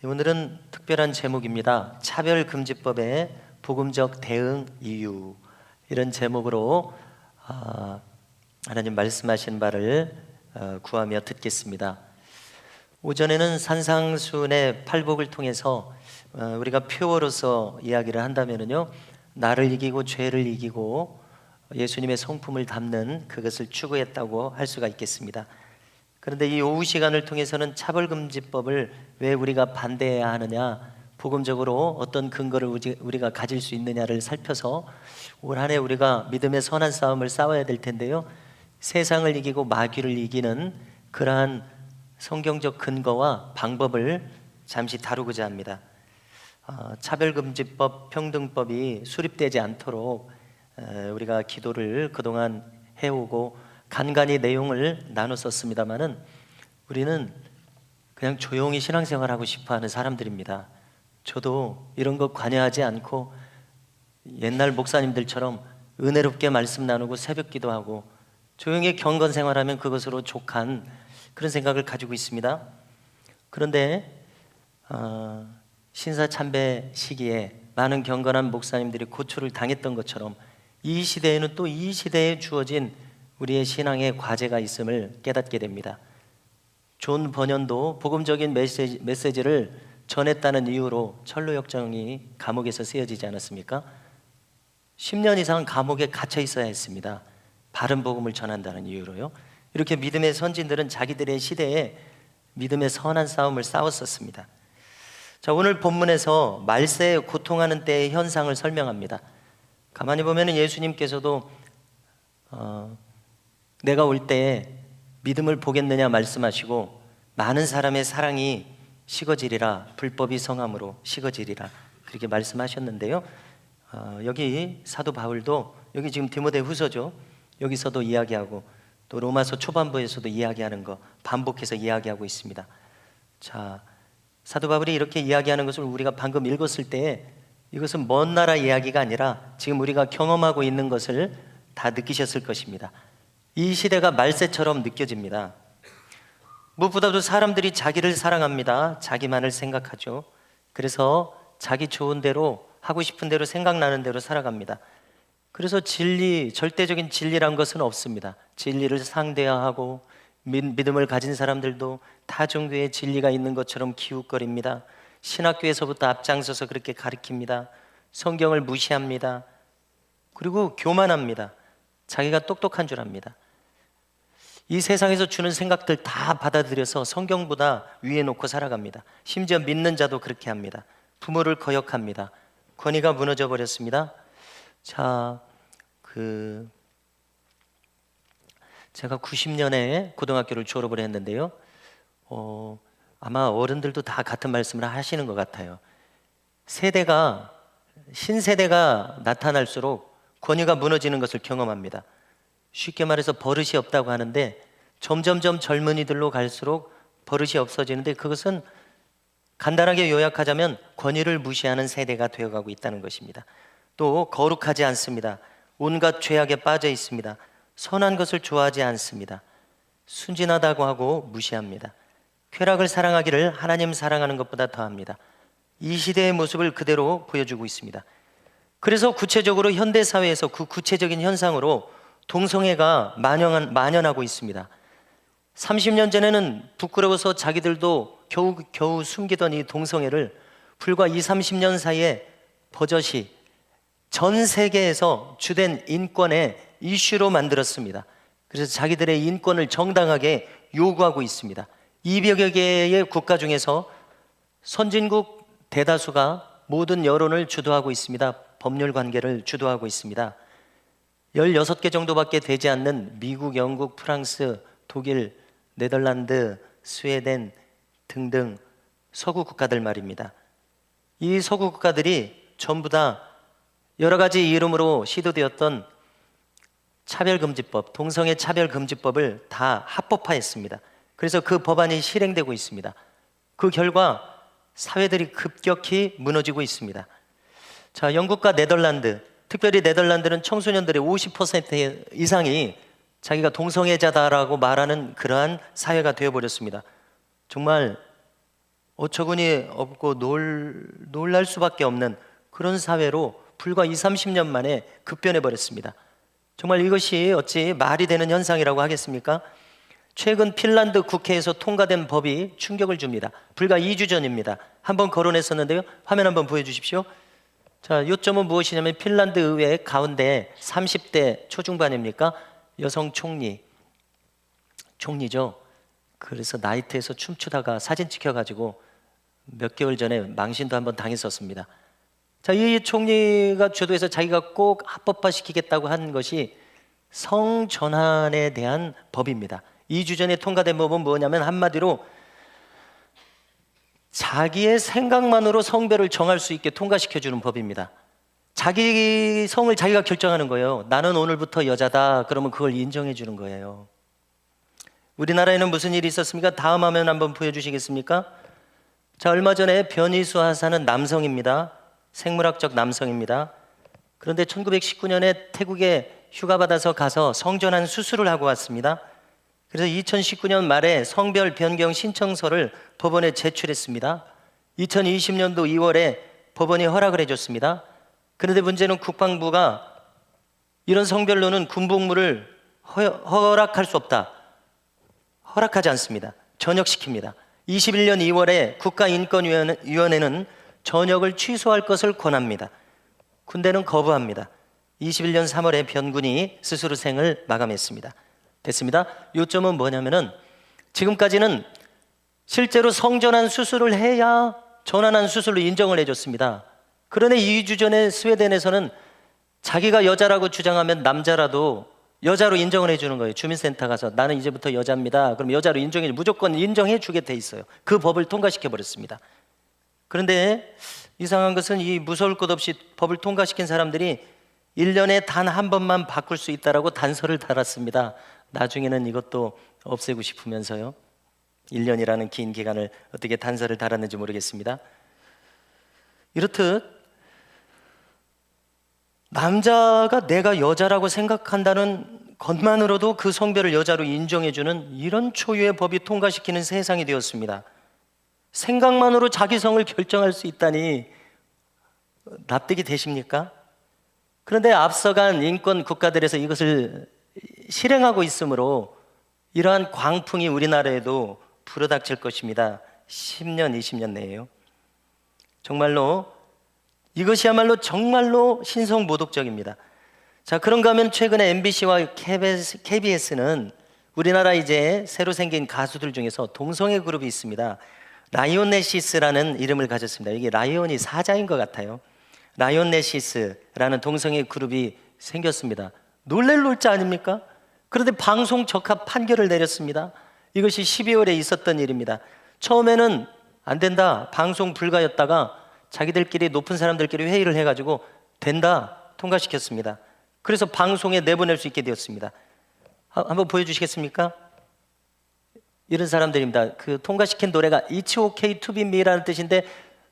오늘은 특별한 제목입니다. 차별금지법의 복음적 대응 이유, 이런 제목으로 하나님 말씀하신 바를 구하며 듣겠습니다. 오전에는 산상순의 팔복을 통해서 우리가 표어로서 이야기를 한다면요, 나를 이기고 죄를 이기고 예수님의 성품을 담는 그것을 추구했다고 할 수가 있겠습니다. 그런데 이 오후 시간을 통해서는 차별금지법을 왜 우리가 반대해야 하느냐, 복음적으로 어떤 근거를 우리가 가질 수 있느냐를 살펴서 올 한 해 우리가 믿음의 선한 싸움을 싸워야 될 텐데요, 세상을 이기고 마귀를 이기는 그러한 성경적 근거와 방법을 잠시 다루고자 합니다. 차별금지법, 평등법이 수립되지 않도록 우리가 기도를 그동안 해오고 간간히 내용을 나눴었습니다마는 우리는 그냥 조용히 신앙생활하고 싶어하는 사람들입니다. 저도 이런 것 관여하지 않고 옛날 목사님들처럼 은혜롭게 말씀 나누고 새벽 기도하고 조용히 경건 생활하면 그것으로 족한 그런 생각을 가지고 있습니다. 그런데 신사참배 시기에 많은 경건한 목사님들이 고초를 당했던 것처럼 이 시대에는 또 이 시대에 주어진 우리의 신앙의 과제가 있음을 깨닫게 됩니다. 존 번연도 복음적인 메시지를 전했다는 이유로 철로역정이 감옥에서 쓰여지지 않았습니까? 10년 이상 감옥에 갇혀 있어야 했습니다. 바른 복음을 전한다는 이유로요. 이렇게 믿음의 선진들은 자기들의 시대에 믿음의 선한 싸움을 싸웠었습니다. 자, 오늘 본문에서 말세에 고통하는 때의 현상을 설명합니다. 가만히 보면 예수님께서도 내가 올 때에 믿음을 보겠느냐 말씀하시고 많은 사람의 사랑이 식어지리라, 불법이 성함으로 식어지리라, 그렇게 말씀하셨는데요, 여기 사도 바울도 여기 지금 디모데후서죠, 여기서도 이야기하고 또 로마서 초반부에서도 이야기하는 거 반복해서 이야기하고 있습니다. 자, 사도 바울이 이렇게 이야기하는 것을 우리가 방금 읽었을 때에 이것은 먼 나라 이야기가 아니라 지금 우리가 경험하고 있는 것을 다 느끼셨을 것입니다. 이 시대가 말세처럼 느껴집니다. 무엇보다도 사람들이 자기를 사랑합니다. 자기만을 생각하죠. 그래서 자기 좋은 대로, 하고 싶은 대로, 생각나는 대로 살아갑니다. 그래서 진리, 절대적인 진리란 것은 없습니다. 진리를 상대화하고 믿음을 가진 사람들도 타 종교에 진리가 있는 것처럼 기웃거립니다. 신학교에서부터 앞장서서 그렇게 가르칩니다. 성경을 무시합니다. 그리고 교만합니다. 자기가 똑똑한 줄 압니다. 이 세상에서 주는 생각들 다 받아들여서 성경보다 위에 놓고 살아갑니다. 심지어 믿는 자도 그렇게 합니다. 부모를 거역합니다. 권위가 무너져 버렸습니다. 자, 제가 90년에 고등학교를 졸업을 했는데요, 아마 어른들도 다 같은 말씀을 하시는 것 같아요. 신세대가 나타날수록 권위가 무너지는 것을 경험합니다. 쉽게 말해서 버릇이 없다고 하는데 점점점 젊은이들로 갈수록 버릇이 없어지는데, 그것은 간단하게 요약하자면 권위를 무시하는 세대가 되어가고 있다는 것입니다. 또 거룩하지 않습니다. 온갖 죄악에 빠져 있습니다. 선한 것을 좋아하지 않습니다. 순진하다고 하고 무시합니다. 쾌락을 사랑하기를 하나님 사랑하는 것보다 더합니다. 이 시대의 모습을 그대로 보여주고 있습니다. 그래서 구체적으로 현대사회에서 그 구체적인 현상으로 동성애가 만연하고 있습니다. 30년 전에는 부끄러워서 자기들도 겨우 숨기던 이 동성애를 불과 30년 사이에 버젓이 전 세계에서 주된 인권의 이슈로 만들었습니다. 그래서 자기들의 인권을 정당하게 요구하고 있습니다. 200여 개의 국가 중에서 선진국 대다수가 모든 여론을 주도하고 있습니다. 법률 관계를 주도하고 있습니다. 16개 정도밖에 되지 않는 미국, 영국, 프랑스, 독일, 네덜란드, 스웨덴 등등 서구 국가들 말입니다. 이 서구 국가들이 전부 다 여러 가지 이름으로 시도되었던 차별금지법, 동성애 차별금지법을 다 합법화했습니다. 그래서 그 법안이 실행되고 있습니다. 그 결과 사회들이 급격히 무너지고 있습니다. 자, 영국과 네덜란드, 특별히 네덜란드는 청소년들의 50% 이상이 자기가 동성애자다라고 말하는 그러한 사회가 되어버렸습니다. 정말 어처구니 없고 놀랄 수밖에 없는 그런 사회로 불과 20, 30년 만에 급변해 버렸습니다. 정말 이것이 어찌 말이 되는 현상이라고 하겠습니까? 최근 핀란드 국회에서 통과된 법이 충격을 줍니다. 불과 2주 전입니다. 한번 거론했었는데요. 화면 한번 보여주십시오. 자, 요점은 무엇이냐면 핀란드 의회 가운데 30대 초중반입니까? 여성 총리죠. 그래서 나이트에서 춤추다가 사진 찍혀가지고 몇 개월 전에 망신도 한번 당했었습니다. 자, 이 총리가 주도해서 자기가 꼭 합법화시키겠다고 한 것이 성전환에 대한 법입니다. 2주 전에 통과된 법은 뭐냐면 한마디로 자기의 생각만으로 성별을 정할 수 있게 통과시켜주는 법입니다. 자기 성을 자기가 결정하는 거예요. 나는 오늘부터 여자다. 그러면 그걸 인정해 주는 거예요. 우리나라에는 무슨 일이 있었습니까? 다음 화면 한번 보여주시겠습니까? 자, 얼마 전에 변희수 하사는 남성입니다. 생물학적 남성입니다. 그런데 1919년에 태국에 휴가 받아서 가서 성전환 수술을 하고 왔습니다. 그래서 2019년 말에 성별 변경 신청서를 법원에 제출했습니다. 2020년도 2월에 법원이 허락을 해줬습니다. 그런데 문제는 국방부가 이런 성별로는 군복무를 허락할 수 없다. 허락하지 않습니다. 전역시킵니다. 21년 2월에 국가인권위원회는 전역을 취소할 것을 권합니다. 군대는 거부합니다. 21년 3월에 변군이 스스로 생을 마감했습니다. 됐습니다. 요점은 뭐냐면은 지금까지는 실제로 성전환 수술을 해야 전환한 수술로 인정을 해줬습니다. 그런데 2주 전에 스웨덴에서는 자기가 여자라고 주장하면 남자라도 여자로 인정을 해주는 거예요. 주민센터 가서 나는 이제부터 여자입니다. 그럼 여자로 무조건 인정해 주게 돼 있어요. 그 법을 통과시켜 버렸습니다. 그런데 이상한 것은 이 무서울 것 없이 법을 통과시킨 사람들이 1년에 단 한 번만 바꿀 수 있다라고 단서를 달았습니다. 나중에는 이것도 없애고 싶으면서요. 1년이라는 긴 기간을 어떻게 단서를 달았는지 모르겠습니다. 이렇듯 남자가 내가 여자라고 생각한다는 것만으로도 그 성별을 여자로 인정해주는 이런 초유의 법이 통과시키는 세상이 되었습니다. 생각만으로 자기 성을 결정할 수 있다니 납득이 되십니까? 그런데 앞서간 인권 국가들에서 이것을 실행하고 있으므로 이러한 광풍이 우리나라에도 불어닥칠 것입니다. 10년, 20년 내에요. 이것이야말로 정말로 신성모독적입니다. 자, 그런가 하면 최근에 MBC와 KBS는 우리나라 이제 새로 생긴 가수들 중에서 동성애 그룹이 있습니다. 라이온네시스라는 이름을 가졌습니다. 이게 라이온이 사자인 것 같아요. 라이온네시스라는 동성애 그룹이 생겼습니다. 놀랄 놀자 아닙니까? 그런데 방송 적합 판결을 내렸습니다. 이것이 12월에 있었던 일입니다. 처음에는 안 된다, 방송 불가였다가 자기들끼리 높은 사람들끼리 회의를 해가지고 된다, 통과시켰습니다. 그래서 방송에 내보낼 수 있게 되었습니다. 한번 보여주시겠습니까? 이런 사람들입니다. 그 통과시킨 노래가 It's okay to be me라는 뜻인데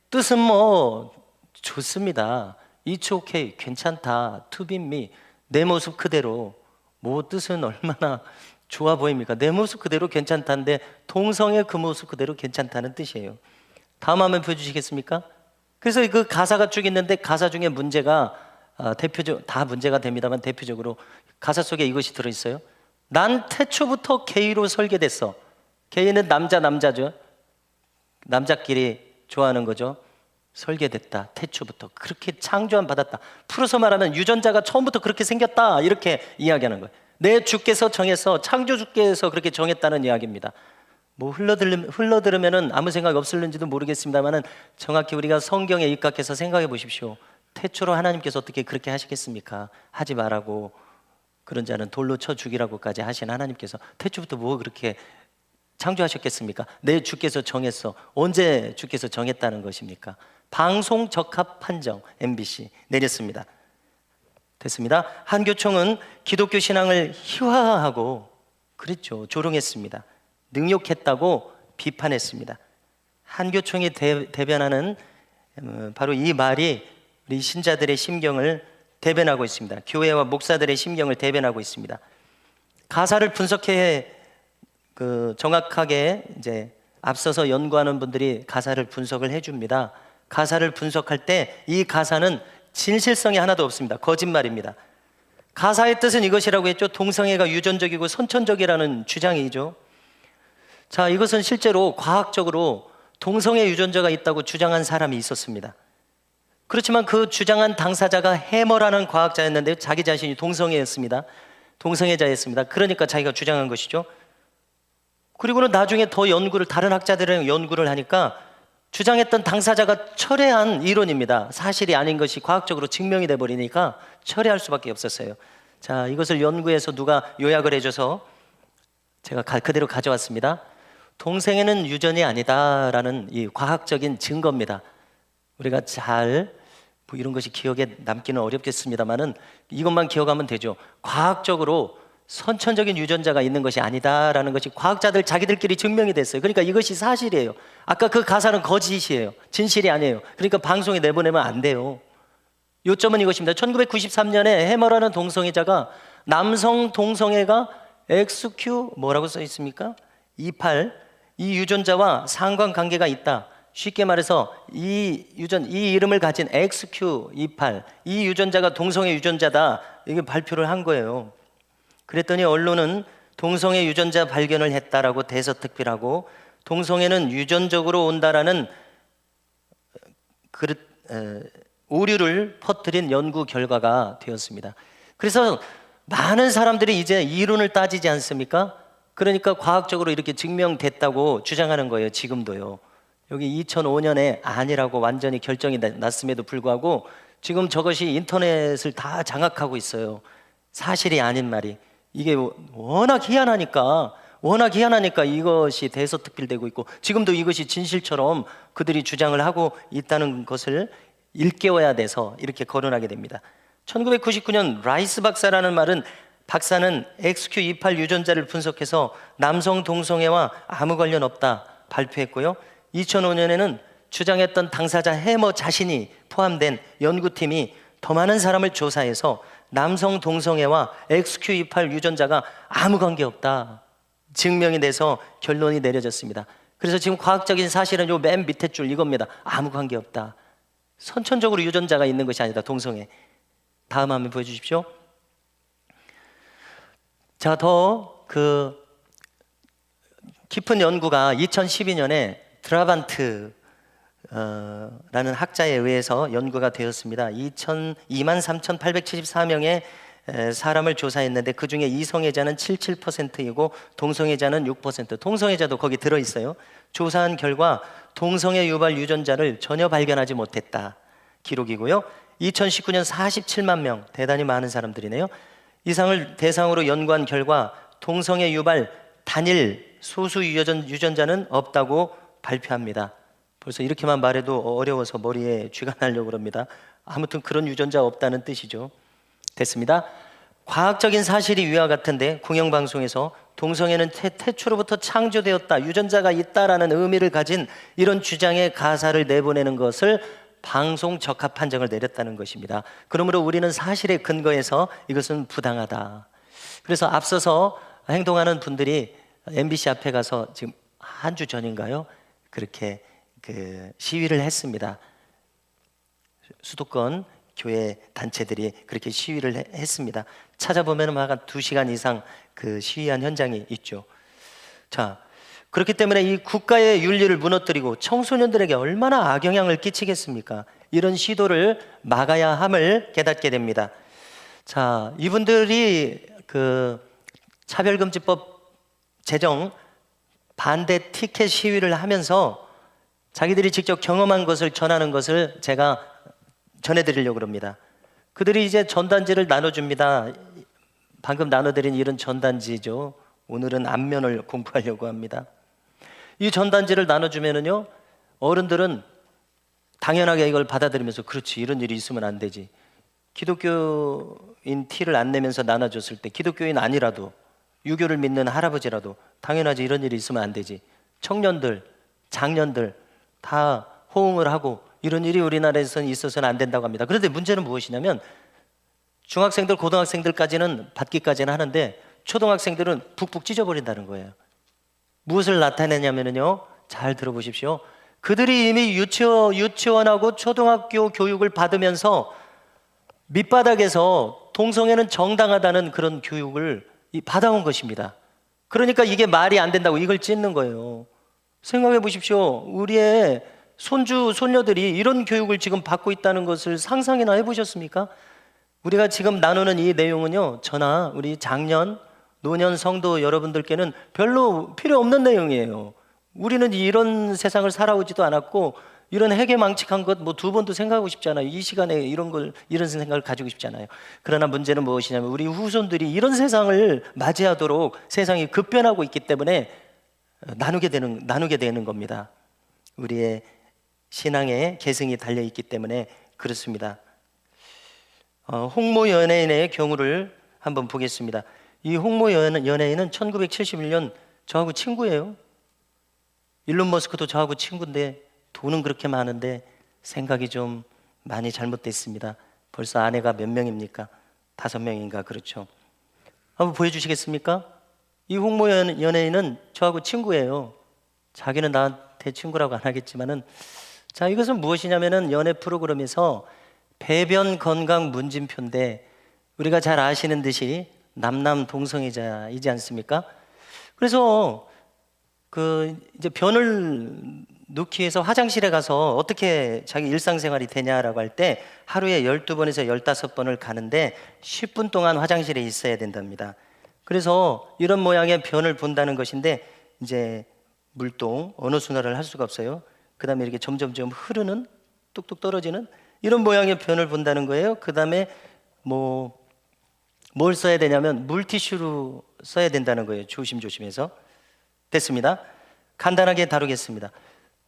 뜻은 뭐 좋습니다. It's okay, 괜찮다. To be me, 내 모습 그대로. 뭐 뜻은 얼마나 좋아 보입니까? 내 모습 그대로 괜찮다는데 동성애 그 모습 그대로 괜찮다는 뜻이에요. 다음 화면 보여주시겠습니까? 그래서 그 가사가 쭉 있는데 가사 중에 문제가 다 문제가 됩니다만 대표적으로 가사 속에 이것이 들어있어요. 난 태초부터 게이로 설계됐어. 게이는 남자죠. 남자끼리 좋아하는 거죠. 설계됐다. 태초부터 그렇게 창조함 받았다. 풀어서 말하면 유전자가 처음부터 그렇게 생겼다, 이렇게 이야기하는 거예요. 내 주께서 정해서, 창조주께서 그렇게 정했다는 이야기입니다. 뭐 흘러들으면은 아무 생각 없을는지도 모르겠습니다만은 정확히 우리가 성경에 입각해서 생각해 보십시오. 태초로 하나님께서 어떻게 그렇게 하시겠습니까? 하지 말라고, 그런 자는 돌로 쳐 죽이라고까지 하신 하나님께서 태초부터 뭐 그렇게 창조하셨겠습니까? 내 주께서 정했어. 언제 주께서 정했다는 것입니까? 방송 적합 판정 MBC 내렸습니다. 됐습니다. 한교총은 기독교 신앙을 희화화하고 그랬죠. 조롱했습니다. 능욕했다고 비판했습니다. 한교총이 대변하는 바로 이 말이 우리 신자들의 심경을 대변하고 있습니다. 교회와 목사들의 심경을 대변하고 있습니다. 가사를 분석해 정확하게 이제 앞서서 연구하는 분들이 가사를 분석을 해줍니다. 가사를 분석할 때 이 가사는 진실성이 하나도 없습니다. 거짓말입니다. 가사의 뜻은 이것이라고 했죠. 동성애가 유전적이고 선천적이라는 주장이죠. 자, 이것은 실제로 과학적으로 동성애 유전자가 있다고 주장한 사람이 있었습니다. 그렇지만 그 주장한 당사자가 해머라는 과학자였는데 자기 자신이 동성애였습니다. 동성애자였습니다. 그러니까 자기가 주장한 것이죠. 그리고는 나중에 더 연구를, 다른 학자들이랑 연구를 하니까 주장했던 당사자가 철회한 이론입니다. 사실이 아닌 것이 과학적으로 증명이 돼버리니까 철회할 수밖에 없었어요. 자, 이것을 연구해서 누가 요약을 해줘서 제가 그대로 가져왔습니다. 동성애는 유전이 아니다라는 이 과학적인 증거입니다. 우리가 잘 이런 것이 기억에 남기는 어렵겠습니다만은 이것만 기억하면 되죠. 과학적으로 선천적인 유전자가 있는 것이 아니다라는 것이 과학자들 자기들끼리 증명이 됐어요. 그러니까 이것이 사실이에요. 아까 그 가사는 거짓이에요. 진실이 아니에요. 그러니까 방송에 내보내면 안 돼요. 요점은 이것입니다. 1993년에 해머라는 동성애자가 남성 동성애가 XQ 뭐라고 써 있습니까? 28 이 유전자와 상관관계가 있다. 쉽게 말해서 이 이름을 가진 XQ28 이 유전자가 동성애 유전자다. 이게 발표를 한 거예요. 그랬더니 언론은 동성애 유전자 발견을 했다라고 대서특필하고 동성애는 유전적으로 온다라는 오류를 퍼뜨린 연구 결과가 되었습니다. 그래서 많은 사람들이 이제 이론을 따지지 않습니까? 그러니까 과학적으로 이렇게 증명됐다고 주장하는 거예요. 지금도요. 여기 2005년에 아니라고 완전히 결정이 났음에도 불구하고 지금 저것이 인터넷을 다 장악하고 있어요. 사실이 아닌 말이. 이게 워낙 희한하니까 이것이 대서특필되고 있고 지금도 이것이 진실처럼 그들이 주장을 하고 있다는 것을 일깨워야 돼서 이렇게 거론하게 됩니다. 1999년 라이스 박사는 XQ28 유전자를 분석해서 남성 동성애와 아무 관련 없다 발표했고요. 2005년에는 주장했던 당사자 해머 자신이 포함된 연구팀이 더 많은 사람을 조사해서 남성 동성애와 XQ28 유전자가 아무 관계 없다 증명이 돼서 결론이 내려졌습니다. 그래서 지금 과학적인 사실은 요 맨 밑에 줄 이겁니다. 아무 관계 없다. 선천적으로 유전자가 있는 것이 아니다. 동성애. 다음 화면 보여주십시오. 자, 더 깊은 연구가 2012년에 드라반트 라는 학자에 의해서 연구가 되었습니다. 23,874명의 사람을 조사했는데 그 중에 이성애자는 77%이고 동성애자는 6%. 동성애자도 거기 들어있어요. 조사한 결과 동성애 유발 유전자를 전혀 발견하지 못했다 기록이고요. 2019년 47만 명, 대단히 많은 사람들이네요. 이상을 대상으로 연구한 결과 동성애 유발 단일 소수 유전자는 없다고 발표합니다. 벌써 이렇게만 말해도 어려워서 머리에 쥐가 나려고 그럽니다. 아무튼 그런 유전자 없다는 뜻이죠. 됐습니다. 과학적인 사실이 위와 같은데 공영방송에서 동성애는 태초로부터 창조되었다, 유전자가 있다라는 의미를 가진 이런 주장의 가사를 내보내는 것을 방송 적합 판정을 내렸다는 것입니다. 그러므로 우리는 사실에 근거해서 이것은 부당하다. 그래서 앞서서 행동하는 분들이 MBC 앞에 가서 지금 한 주 전인가요? 그렇게 시위를 했습니다. 수도권 교회 단체들이 그렇게 시위를 했습니다. 찾아보면 한 2시간 이상 그 시위한 현장이 있죠. 자, 그렇기 때문에 이 국가의 윤리를 무너뜨리고 청소년들에게 얼마나 악영향을 끼치겠습니까? 이런 시도를 막아야 함을 깨닫게 됩니다. 자, 이분들이 차별금지법 제정 반대 티켓 시위를 하면서 자기들이 직접 경험한 것을 전하는 것을 제가 전해드리려고 합니다. 그들이 이제 전단지를 나눠줍니다. 방금 나눠드린 이런 전단지죠. 오늘은 앞면을 공부하려고 합니다. 이 전단지를 나눠주면은요, 어른들은 당연하게 이걸 받아들이면서 그렇지, 이런 일이 있으면 안 되지. 기독교인 티를 안 내면서 나눠줬을 때 기독교인 아니라도 유교를 믿는 할아버지라도 당연하지, 이런 일이 있으면 안 되지. 청년들, 장년들 다 호응을 하고 이런 일이 우리나라에서는 있어서는 안 된다고 합니다. 그런데 문제는 무엇이냐면 중학생들, 고등학생들까지는 받기까지는 하는데 초등학생들은 북북 찢어버린다는 거예요. 무엇을 나타내냐면요, 잘 들어보십시오. 그들이 이미 유치원하고 초등학교 교육을 받으면서 밑바닥에서 동성애는 정당하다는 그런 교육을 받아온 것입니다. 그러니까 이게 말이 안 된다고 이걸 찢는 거예요. 생각해 보십시오. 우리의 손주, 손녀들이 이런 교육을 지금 받고 있다는 것을 상상이나 해보셨습니까? 우리가 지금 나누는 이 내용은요, 저나 우리 장년, 노년 성도 여러분들께는 별로 필요 없는 내용이에요. 우리는 이런 세상을 살아오지도 않았고 이런 해괴망측한 것 뭐 두 번도 생각하고 싶지 않아요. 이 시간에 이런 생각을 가지고 싶지 않아요. 그러나 문제는 무엇이냐면 우리 후손들이 이런 세상을 맞이하도록 세상이 급변하고 있기 때문에 나누게 되는 겁니다. 우리의 신앙의 계승이 달려 있기 때문에 그렇습니다. 홍모 연예인의 경우를 한번 보겠습니다. 이 홍모 연예인은 1971년 저하고 친구예요. 일론 머스크도 저하고 친구인데 돈은 그렇게 많은데 생각이 좀 많이 잘못됐습니다. 벌써 아내가 몇 명입니까? 5명인가 그렇죠. 한번 보여주시겠습니까? 이 홍모 연예인은 저하고 친구예요. 자기는 나한테 친구라고 안 하겠지만은, 자, 이것은 무엇이냐면은 연애 프로그램에서 배변 건강 문진표인데 우리가 잘 아시는 듯이 남남 동성애자이지 않습니까? 그래서 이제 변을 넣기 위해서 화장실에 가서 어떻게 자기 일상생활이 되냐라고 할 때 하루에 12번에서 15번을 가는데 10분 동안 화장실에 있어야 된답니다. 그래서 이런 모양의 변을 본다는 것인데, 이제 물동 언어 순환을 할 수가 없어요. 그 다음에 이렇게 점점점 흐르는, 뚝뚝 떨어지는 이런 모양의 변을 본다는 거예요. 그 다음에 뭘 써야 되냐면 물티슈로 써야 된다는 거예요. 조심조심해서. 됐습니다. 간단하게 다루겠습니다.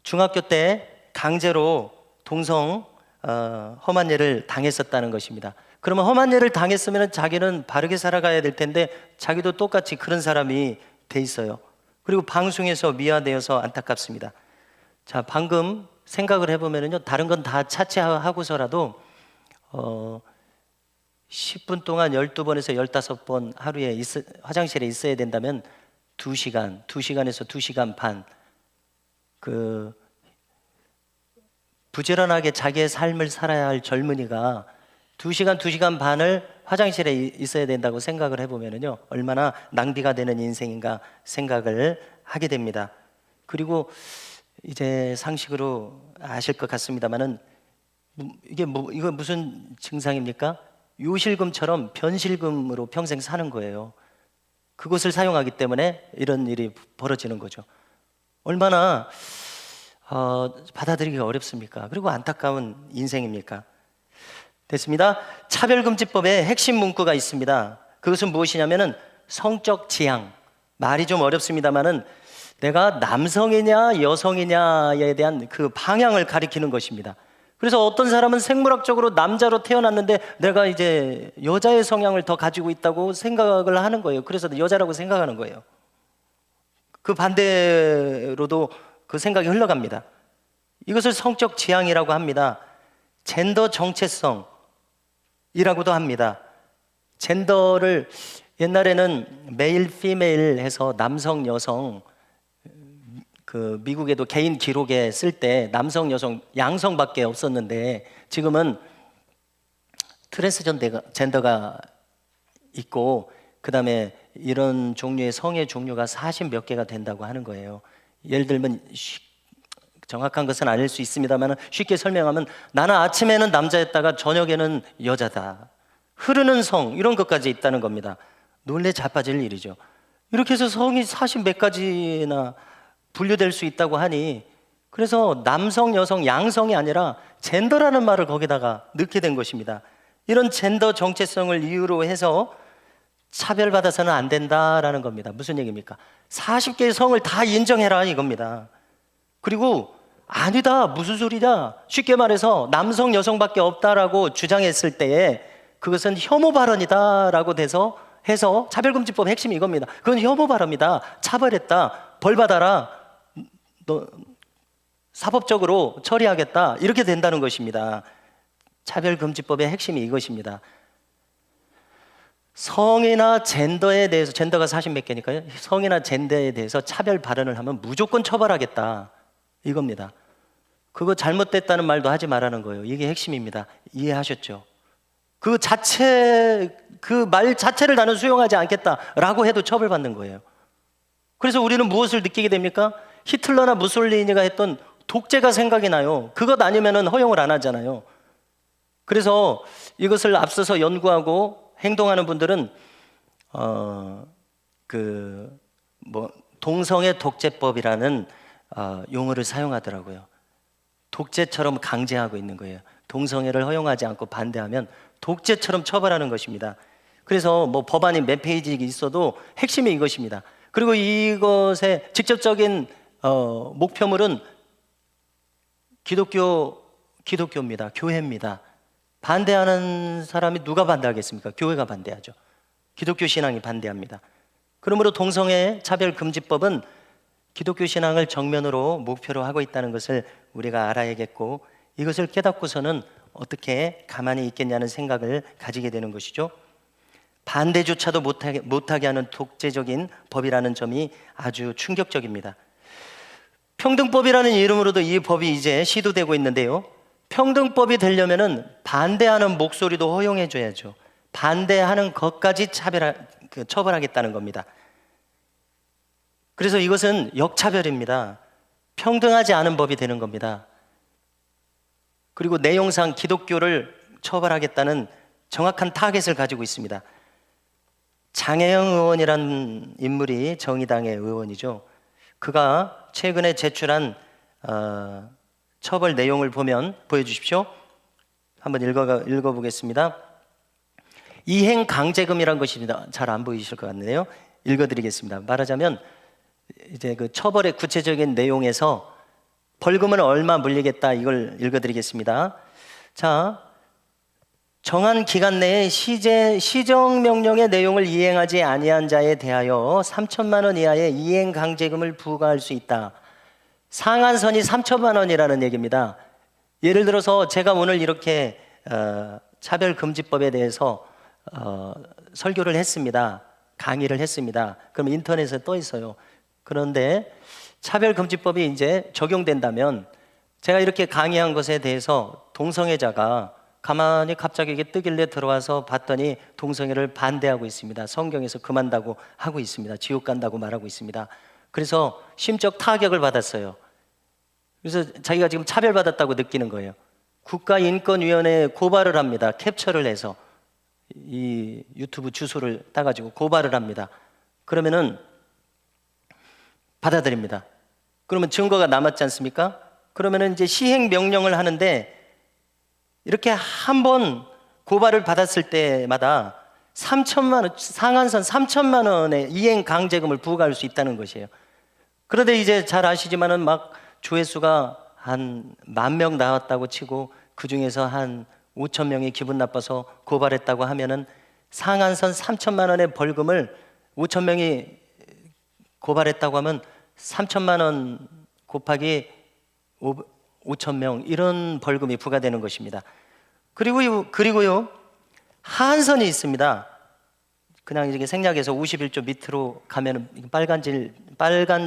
중학교 때 강제로 동성 험한 예를 당했었다는 것입니다. 그러면 험한 예를 당했으면 자기는 바르게 살아가야 될 텐데 자기도 똑같이 그런 사람이 돼 있어요. 그리고 방송에서 미화되어서 안타깝습니다. 자, 방금 생각을 해보면요, 다른 건 다 차치하고서라도 10분 동안 12번에서 15번 하루에 화장실에 있어야 된다면 2시간에서 2시간 반, 부지런하게 자기의 삶을 살아야 할 젊은이가 2시간 반을 화장실에 있어야 된다고 생각을 해보면요, 얼마나 낭비가 되는 인생인가 생각을 하게 됩니다. 그리고 이제 상식으로 아실 것 같습니다만은 이거 무슨 증상입니까? 요실금처럼 변실금으로 평생 사는 거예요. 그것을 사용하기 때문에 이런 일이 벌어지는 거죠. 얼마나 받아들이기가 어렵습니까? 그리고 안타까운 인생입니까? 됐습니다. 차별금지법의 핵심 문구가 있습니다. 그것은 무엇이냐면은 성적 지향. 말이 좀 어렵습니다만은 내가 남성이냐 여성이냐에 대한 그 방향을 가리키는 것입니다. 그래서 어떤 사람은 생물학적으로 남자로 태어났는데 내가 이제 여자의 성향을 더 가지고 있다고 생각을 하는 거예요. 그래서 여자라고 생각하는 거예요. 그 반대로도 그 생각이 흘러갑니다. 이것을 성적 지향이라고 합니다. 젠더 정체성이라고도 합니다. 젠더를 옛날에는 메일, 피메일 해서 남성, 여성, 미국에도 개인 기록에 쓸 때 남성, 여성, 양성밖에 없었는데 지금은 트랜스젠더가 있고 그 다음에 이런 종류의 성의 종류가 40몇 개가 된다고 하는 거예요. 예를 들면 정확한 것은 아닐 수 있습니다만 쉽게 설명하면 나는 아침에는 남자였다가 저녁에는 여자다. 흐르는 성 이런 것까지 있다는 겁니다. 놀래 자빠질 일이죠. 이렇게 해서 성이 40몇 가지나 분류될 수 있다고 하니, 그래서 남성, 여성, 양성이 아니라 젠더라는 말을 거기다가 넣게 된 것입니다. 이런 젠더 정체성을 이유로 해서 차별받아서는 안 된다라는 겁니다. 무슨 얘기입니까? 40개의 성을 다 인정해라 이겁니다. 그리고 아니다, 무슨 소리냐, 쉽게 말해서 남성, 여성밖에 없다라고 주장했을 때에 그것은 혐오 발언이다라고 해서 차별금지법 핵심이 이겁니다. 그건 혐오 발언이다, 차별했다, 벌받아라, 너 사법적으로 처리하겠다, 이렇게 된다는 것입니다. 차별금지법의 핵심이 이것입니다. 성이나 젠더에 대해서, 젠더가 40몇 개니까요. 성이나 젠더에 대해서 차별 발언을 하면 무조건 처벌하겠다, 이겁니다. 그거 잘못됐다는 말도 하지 말라는 거예요. 이게 핵심입니다. 이해하셨죠? 그 말 자체를 나는 수용하지 않겠다라고 해도 처벌받는 거예요. 그래서 우리는 무엇을 느끼게 됩니까? 히틀러나 무솔리니가 했던 독재가 생각이 나요. 그것 아니면은 허용을 안 하잖아요. 그래서 이것을 앞서서 연구하고 행동하는 분들은 동성애 독재법이라는 용어를 사용하더라고요. 독재처럼 강제하고 있는 거예요. 동성애를 허용하지 않고 반대하면 독재처럼 처벌하는 것입니다. 그래서 뭐 법안이 몇 페이지 있어도 핵심이 이것입니다. 그리고 이것의 직접적인 목표물은 기독교입니다. 교회입니다. 반대하는 사람이 누가 반대하겠습니까? 교회가 반대하죠. 기독교 신앙이 반대합니다. 그러므로 동성애 차별금지법은 기독교 신앙을 정면으로 목표로 하고 있다는 것을 우리가 알아야겠고, 이것을 깨닫고서는 어떻게 가만히 있겠냐는 생각을 가지게 되는 것이죠. 반대조차도 못하게 하는 독재적인 법이라는 점이 아주 충격적입니다. 평등법이라는 이름으로도 이 법이 이제 시도되고 있는데요, 평등법이 되려면은 반대하는 목소리도 허용해줘야죠. 반대하는 것까지 처벌하겠다는 겁니다. 그래서 이것은 역차별입니다. 평등하지 않은 법이 되는 겁니다. 그리고 내용상 기독교를 처벌하겠다는 정확한 타겟을 가지고 있습니다. 장혜영 의원이라는 인물이 정의당의 의원이죠. 그가 최근에 제출한 처벌 내용을 보여주십시오. 한번 읽어보겠습니다. 이행 강제금이란 것입니다. 잘 안 보이실 것 같네요. 읽어드리겠습니다. 말하자면 이제 그 처벌의 구체적인 내용에서 벌금은 얼마 물리겠다, 이걸 읽어드리겠습니다. 자, 정한 기간 내에 시정명령의 내용을 이행하지 아니한 자에 대하여 3천만 원 이하의 이행 강제금을 부과할 수 있다. 상한선이 3천만 원이라는 얘기입니다. 예를 들어서 제가 오늘 이렇게 차별금지법에 대해서 설교를 했습니다. 강의를 했습니다. 그럼 인터넷에 떠 있어요. 그런데 차별금지법이 이제 적용된다면 제가 이렇게 강의한 것에 대해서 동성애자가 가만히 갑자기 이게 뜨길래 들어와서 봤더니 동성애를 반대하고 있습니다. 성경에서 금한다고 하고 있습니다. 지옥 간다고 말하고 있습니다. 그래서 심적 타격을 받았어요. 그래서 자기가 지금 차별받았다고 느끼는 거예요. 국가인권위원회에 고발을 합니다. 캡처를 해서 이 유튜브 주소를 따가지고 고발을 합니다. 그러면은 받아들입니다. 그러면 증거가 남았지 않습니까? 그러면은 이제 시행 명령을 하는데, 이렇게 한 번 고발을 받았을 때마다 3천만 원, 상한선 3천만 원의 이행 강제금을 부과할 수 있다는 것이에요. 그런데 이제 잘 아시지만은 막 조회수가 한 10,000명 나왔다고 치고 그 중에서 한 5천 명이 기분 나빠서 고발했다고 하면은 상한선 3천만 원의 벌금을 5천 명이 고발했다고 하면 3천만 원 곱하기 5천 명, 이런 벌금이 부과되는 것입니다. 그리고요 하한선이 있습니다. 그냥 이렇게 생략해서 51조 밑으로 가면 빨간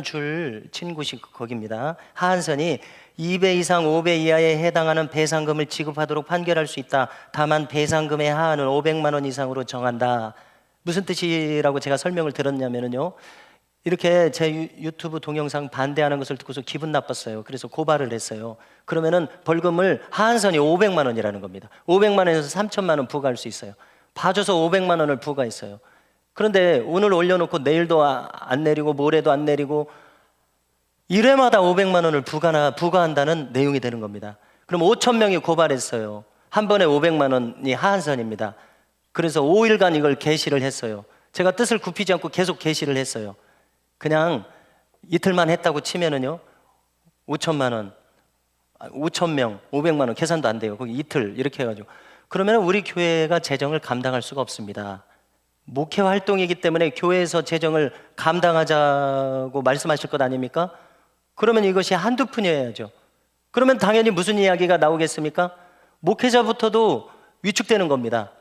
줄 친 곳이 거기입니다. 하한선이 2배 이상 5배 이하에 해당하는 배상금을 지급하도록 판결할 수 있다. 다만 배상금의 하한은 500만 원 이상으로 정한다. 무슨 뜻이라고 제가 설명을 들었냐면요, 이렇게 제 유튜브 동영상 반대하는 것을 듣고서 기분 나빴어요. 그래서 고발을 했어요. 그러면은 벌금을 하한선이 500만 원이라는 겁니다. 500만 원에서 3천만 원 부과할 수 있어요. 봐줘서 500만 원을 부과했어요. 그런데 오늘 올려놓고 내일도 안 내리고 모레도 안 내리고 1회마다 500만 원을 부과한다는 내용이 되는 겁니다. 그럼 5천 명이 고발했어요. 한 번에 500만 원이 하한선입니다. 그래서 5일간 이걸 게시를 했어요. 제가 뜻을 굽히지 않고 계속 게시를 했어요. 그냥 이틀만 했다고 치면은요 5천만 원, 5천 명, 500만 원 계산도 안 돼요. 거기 이틀 이렇게 해가지고. 그러면 우리 교회가 재정을 감당할 수가 없습니다. 목회 활동이기 때문에 교회에서 재정을 감당하자고 말씀하실 것 아닙니까? 그러면 이것이 한두 푼이어야죠. 그러면 당연히 무슨 이야기가 나오겠습니까? 목회자부터도 위축되는 겁니다.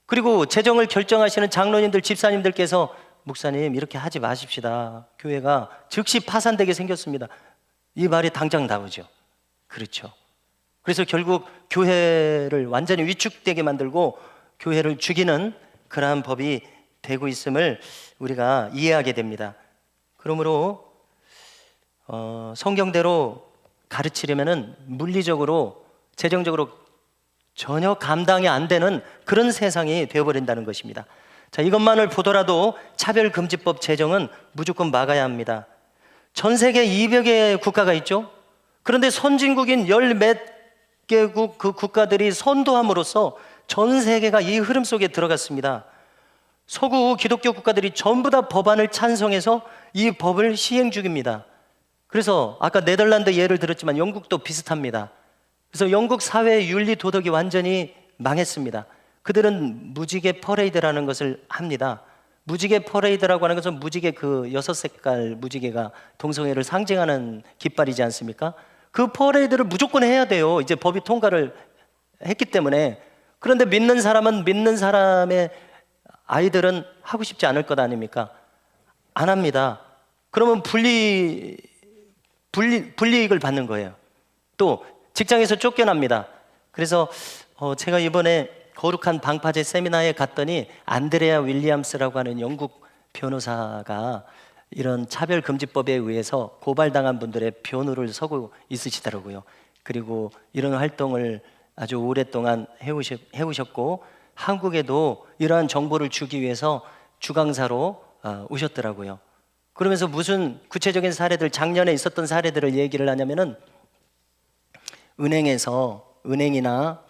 그리고 재정을 결정하시는 장로님들, 집사님들께서 목사님 이렇게 하지 마십시다. 교회가 즉시 파산되게 생겼습니다. 이 말이 당장 나오죠. 그렇죠. 그래서 결국 교회를 완전히 위축되게 만들고 교회를 죽이는 그러한 법이 되고 있음을 우리가 이해하게 됩니다. 그러므로 성경대로 가르치려면은 물리적으로, 재정적으로 전혀 감당이 안 되는 그런 세상이 되어버린다는 것입니다. 자, 이것만을 보더라도 차별금지법 제정은 무조건 막아야 합니다. 전 세계 200개 국가가 있죠. 그런데 선진국인 열 몇 개국 그 국가들이 선도함으로써 전 세계가 이 흐름 속에 들어갔습니다. 서구 기독교 국가들이 전부 다 법안을 찬성해서 이 법을 시행 중입니다. 그래서 아까 네덜란드 예를 들었지만 영국도 비슷합니다. 그래서 영국 사회의 윤리 도덕이 완전히 망했습니다. 그들은 무지개 퍼레이드라는 것을 합니다. 무지개 퍼레이드라고 하는 것은 무지개 그 6색깔 무지개가 동성애를 상징하는 깃발이지 않습니까? 그 퍼레이드를 무조건 해야 돼요. 이제 법이 통과를 했기 때문에. 그런데 믿는 사람은, 믿는 사람의 아이들은 하고 싶지 않을 것 아닙니까? 안 합니다. 그러면 불이익을 받는 거예요. 또 직장에서 쫓겨납니다. 그래서 제가 이번에 거룩한 방파제 세미나에 갔더니 안드레아 윌리엄스라고 하는 영국 변호사가 이런 차별금지법에 의해서 고발당한 분들의 변호를 서고 있으시더라고요. 그리고 이런 활동을 아주 오랫동안 해오셨고 한국에도 이러한 정보를 주기 위해서 주강사로 오셨더라고요. 그러면서 무슨 구체적인 사례들, 작년에 있었던 사례들을 얘기를 하냐면은 은행이나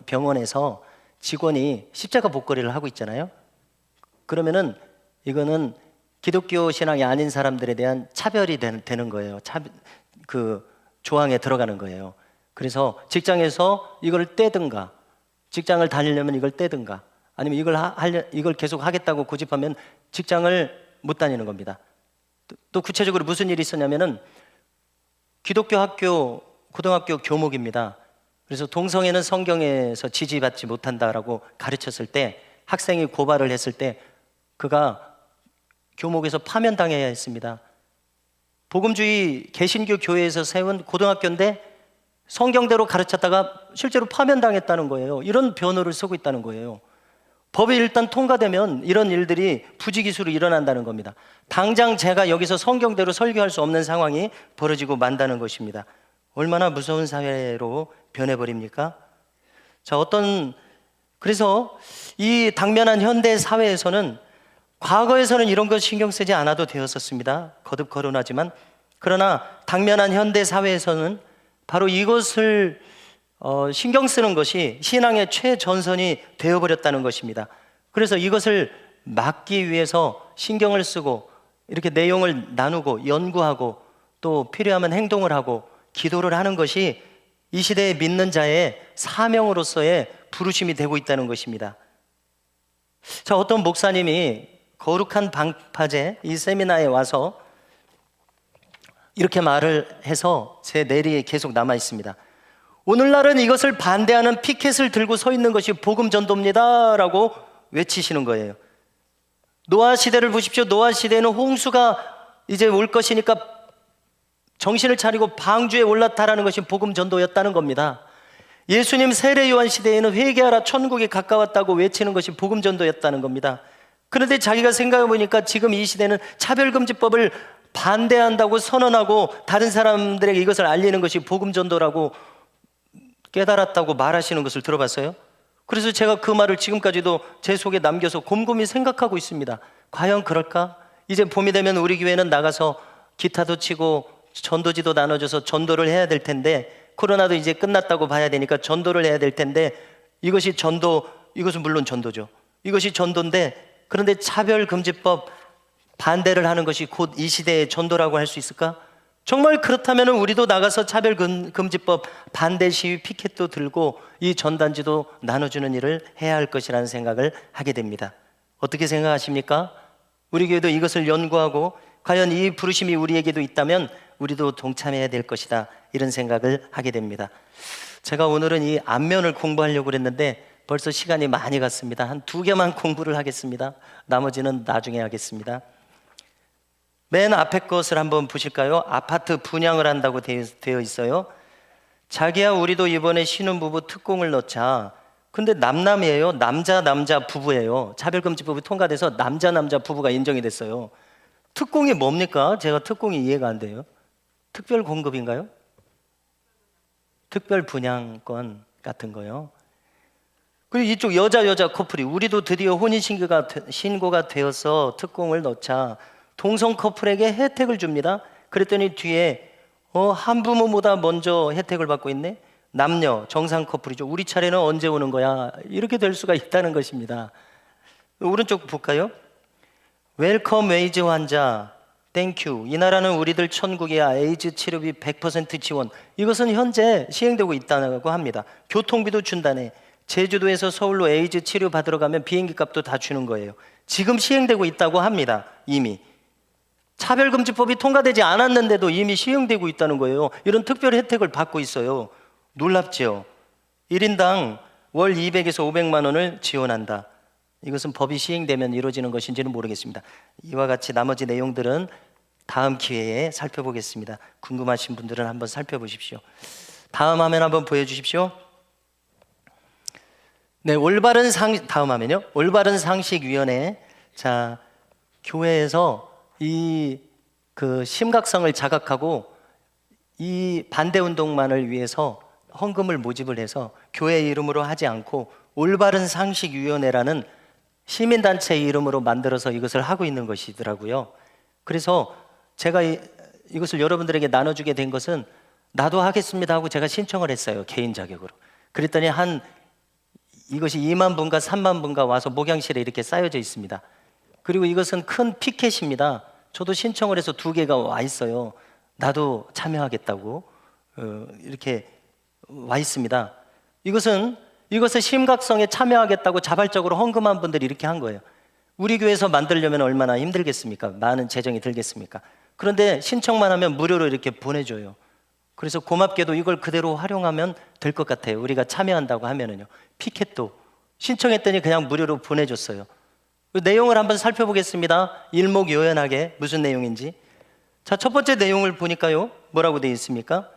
병원에서 직원이 십자가 목걸이를 하고 있잖아요. 그러면은 이거는 기독교 신앙이 아닌 사람들에 대한 차별이 되는 거예요. 그 조항에 들어가는 거예요. 그래서 직장에서 이걸 떼든가, 직장을 다니려면 이걸 떼든가, 아니면 이걸 계속 하겠다고 고집하면 직장을 못 다니는 겁니다. 또 구체적으로 무슨 일이 있었냐면은 기독교 학교, 고등학교 교목입니다. 그래서 동성애는 성경에서 지지받지 못한다라고 가르쳤을 때, 학생이 고발을 했을 때 그가 교목에서 파면당해야 했습니다. 복음주의 개신교 교회에서 세운 고등학교인데 성경대로 가르쳤다가 실제로 파면당했다는 거예요. 이런 변호를 쓰고 있다는 거예요. 법이 일단 통과되면 이런 일들이 부지기수로 일어난다는 겁니다. 당장 제가 여기서 성경대로 설교할 수 없는 상황이 벌어지고 만다는 것입니다. 얼마나 무서운 사회로 변해버립니까? 자, 그래서 이 당면한 현대 사회에서는 과거에서는 이런 것 신경 쓰지 않아도 되었었습니다. 거듭 거론하지만, 그러나 당면한 현대 사회에서는 바로 이것을 신경 쓰는 것이 신앙의 최전선이 되어버렸다는 것입니다. 그래서 이것을 막기 위해서 신경을 쓰고 이렇게 내용을 나누고 연구하고 또 필요하면 행동을 하고 기도를 하는 것이 이 시대에 믿는 자의 사명으로서의 부르심이 되고 있다는 것입니다. 자, 어떤 목사님이 거룩한 방파제 이 세미나에 와서 이렇게 말을 해서 제 뇌리에 계속 남아 있습니다. 오늘날은 이것을 반대하는 피켓을 들고 서 있는 것이 복음 전도입니다 라고 외치시는 거예요. 노아 시대를 보십시오. 노아 시대에는 홍수가 이제 올 것이니까 정신을 차리고 방주에 올라타라는 것이 복음 전도였다는 겁니다. 예수님 세례 요한 시대에는 회개하라 천국이 가까웠다고 외치는 것이 복음 전도였다는 겁니다. 그런데 자기가 생각해 보니까 지금 이 시대는 차별금지법을 반대한다고 선언하고 다른 사람들에게 이것을 알리는 것이 복음 전도라고 깨달았다고 말하시는 것을 들어봤어요. 그래서 제가 그 말을 지금까지도 제 속에 남겨서 곰곰이 생각하고 있습니다. 과연 그럴까? 이제 봄이 되면 우리 교회는 나가서 기타도 치고 전도지도 나눠줘서 전도를 해야 될 텐데, 코로나도 이제 끝났다고 봐야 되니까 전도를 해야 될 텐데, 이것은 물론 전도죠. 이것이 전도인데, 그런데 차별금지법 반대를 하는 것이 곧 이 시대의 전도라고 할 수 있을까? 정말 그렇다면 우리도 나가서 차별금지법 반대 시위 피켓도 들고 이 전단지도 나눠주는 일을 해야 할 것이라는 생각을 하게 됩니다. 어떻게 생각하십니까? 우리 교회도 이것을 연구하고 과연 이 부르심이 우리에게도 있다면 우리도 동참해야 될 것이다, 이런 생각을 하게 됩니다. 제가 오늘은 이 앞면을 공부하려고 그랬는데 벌써 시간이 많이 갔습니다. 한 2개만 공부를 하겠습니다. 나머지는 나중에 하겠습니다. 맨 앞에 것을 한번 보실까요? 아파트 분양을 한다고 되어 있어요. 자기야 우리도 이번에 신혼부부 특공을 넣자. 근데 남남이에요. 남자 부부예요. 차별금지법이 통과돼서 남자 부부가 인정이 됐어요. 특공이 뭡니까? 제가 특공이 이해가 안 돼요. 특별 공급인가요? 특별 분양권 같은 거요. 그리고 이쪽 여자 커플이 우리도 드디어 혼인신고가 되어서 특공을 넣자. 동성 커플에게 혜택을 줍니다. 그랬더니 뒤에 한부모보다 먼저 혜택을 받고 있네. 남녀 정상 커플이죠. 우리 차례는 언제 오는 거야? 이렇게 될 수가 있다는 것입니다. 오른쪽 볼까요? 웰컴 에이즈 환자 땡큐. 이 나라는 우리들 천국이야. 에이즈 치료비 100% 지원. 이것은 현재 시행되고 있다고 합니다. 교통비도 준다네. 제주도에서 서울로 에이즈 치료 받으러 가면 비행기 값도 다 주는 거예요. 지금 시행되고 있다고 합니다. 이미 차별금지법이 통과되지 않았는데도 이미 시행되고 있다는 거예요. 이런 특별 혜택을 받고 있어요. 놀랍죠? 1인당 월 200에서 500만 원을 지원한다. 이것은 법이 시행되면 이루어지는 것인지는 모르겠습니다. 이와 같이 나머지 내용들은 다음 기회에 살펴보겠습니다. 궁금하신 분들은 한번 살펴보십시오. 다음 화면 한번 보여주십시오. 네, 다음 화면요. 올바른 상식위원회. 자, 교회에서 그 심각성을 자각하고 이 반대 운동만을 위해서 헌금을 모집을 해서 교회 이름으로 하지 않고 올바른 상식위원회라는 시민단체 이름으로 만들어서 이것을 하고 있는 것이더라고요. 그래서 제가 이것을 여러분들에게 나눠주게 된 것은 나도 하겠습니다 하고 제가 신청을 했어요. 개인 자격으로. 그랬더니 이것이 2만 분과 3만 분과 와서 목양실에 이렇게 쌓여져 있습니다. 그리고 이것은 큰 피켓입니다. 저도 신청을 해서 2개가 와 있어요. 나도 참여하겠다고 이렇게 와 있습니다. 이것의 심각성에 참여하겠다고 자발적으로 헌금한 분들이 이렇게 한 거예요. 우리 교회에서 만들려면 얼마나 힘들겠습니까? 많은 재정이 들겠습니까? 그런데 신청만 하면 무료로 이렇게 보내줘요. 그래서 고맙게도 이걸 그대로 활용하면 될 것 같아요. 우리가 참여한다고 하면은요. 피켓도 신청했더니 그냥 무료로 보내줬어요. 그 내용을 한번 살펴보겠습니다. 일목요연하게 무슨 내용인지. 자, 첫 번째 내용을 보니까요. 뭐라고 되어 있습니까?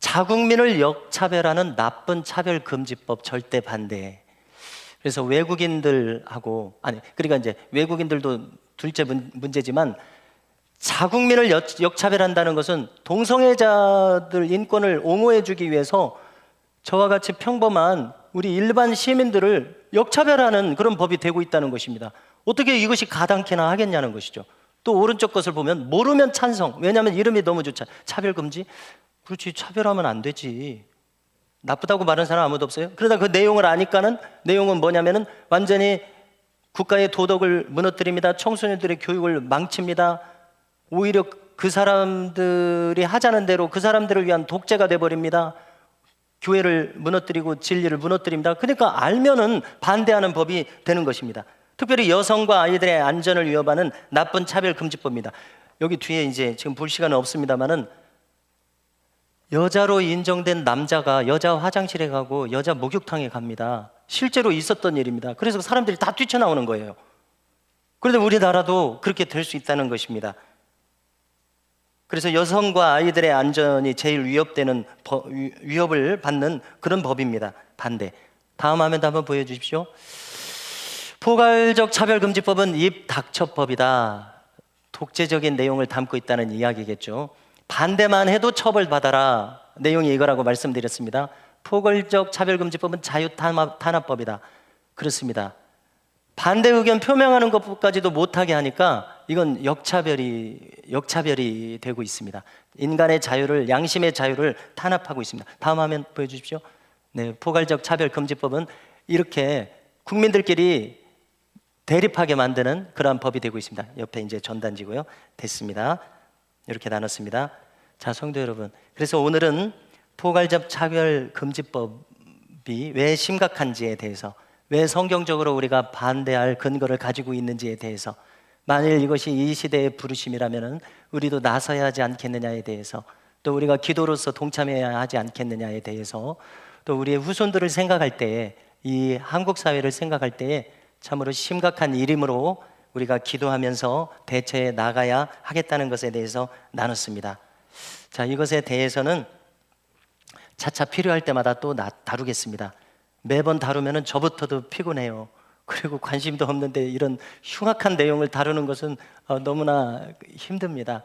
자국민을 역차별하는 나쁜 차별금지법 절대 반대. 그래서 그러니까 이제 외국인들도 둘째 문제지만 자국민을 역차별한다는 것은 동성애자들 인권을 옹호해주기 위해서 저와 같이 평범한 우리 일반 시민들을 역차별하는 그런 법이 되고 있다는 것입니다. 어떻게 이것이 가당키나 하겠냐는 것이죠. 또 오른쪽 것을 보면 모르면 찬성. 왜냐하면 이름이 너무 좋잖아요. 차별금지. 그렇지, 차별하면 안 되지. 나쁘다고 말하는 사람 아무도 없어요. 그러다 그 내용을 아니까는 내용은 뭐냐면은 완전히 국가의 도덕을 무너뜨립니다. 청소년들의 교육을 망칩니다. 오히려 그 사람들이 하자는 대로 그 사람들을 위한 독재가 돼버립니다. 교회를 무너뜨리고 진리를 무너뜨립니다. 그러니까 알면은 반대하는 법이 되는 것입니다. 특별히 여성과 아이들의 안전을 위협하는 나쁜 차별금지법입니다. 여기 뒤에 이제 지금 볼 시간은 없습니다만은 여자로 인정된 남자가 여자 화장실에 가고 여자 목욕탕에 갑니다. 실제로 있었던 일입니다. 그래서 사람들이 다 뛰쳐나오는 거예요. 그런데 우리나라도 그렇게 될 수 있다는 것입니다. 그래서 여성과 아이들의 안전이 제일 위협을 받는 그런 법입니다. 반대. 다음 화면도 한번 보여주십시오. 포괄적 차별금지법은 입닥쳐법이다. 독재적인 내용을 담고 있다는 이야기겠죠. 반대만 해도 처벌받아라. 내용이 이거라고 말씀드렸습니다. 포괄적 차별금지법은 자유탄압법이다. 그렇습니다. 반대 의견 표명하는 것까지도 못하게 하니까 이건 역차별이 되고 있습니다. 인간의 자유를, 양심의 자유를 탄압하고 있습니다. 다음 화면 보여주십시오. 네, 포괄적 차별금지법은 이렇게 국민들끼리 대립하게 만드는 그러한 법이 되고 있습니다. 옆에 이제 전단지고요. 됐습니다. 이렇게 나눴습니다. 자, 성도 여러분, 그래서 오늘은 포괄적 차별금지법이 왜 심각한지에 대해서, 왜 성경적으로 우리가 반대할 근거를 가지고 있는지에 대해서, 만일 이것이 이 시대의 부르심이라면 우리도 나서야 하지 않겠느냐에 대해서, 또 우리가 기도로서 동참해야 하지 않겠느냐에 대해서, 또 우리의 후손들을 생각할 때에, 이 한국 사회를 생각할 때에 참으로 심각한 일임으로 우리가 기도하면서 대처해 나가야 하겠다는 것에 대해서 나눴습니다. 자, 이것에 대해서는 차차 필요할 때마다 또 다루겠습니다. 매번 다루면 저부터도 피곤해요. 그리고 관심도 없는데 이런 흉악한 내용을 다루는 것은 너무나 힘듭니다.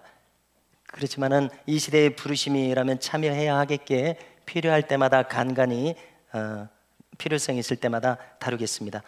그렇지만은 이 시대의 부르심이라면 참여해야 하겠기에 필요할 때마다 간간히 필요성이 있을 때마다 다루겠습니다.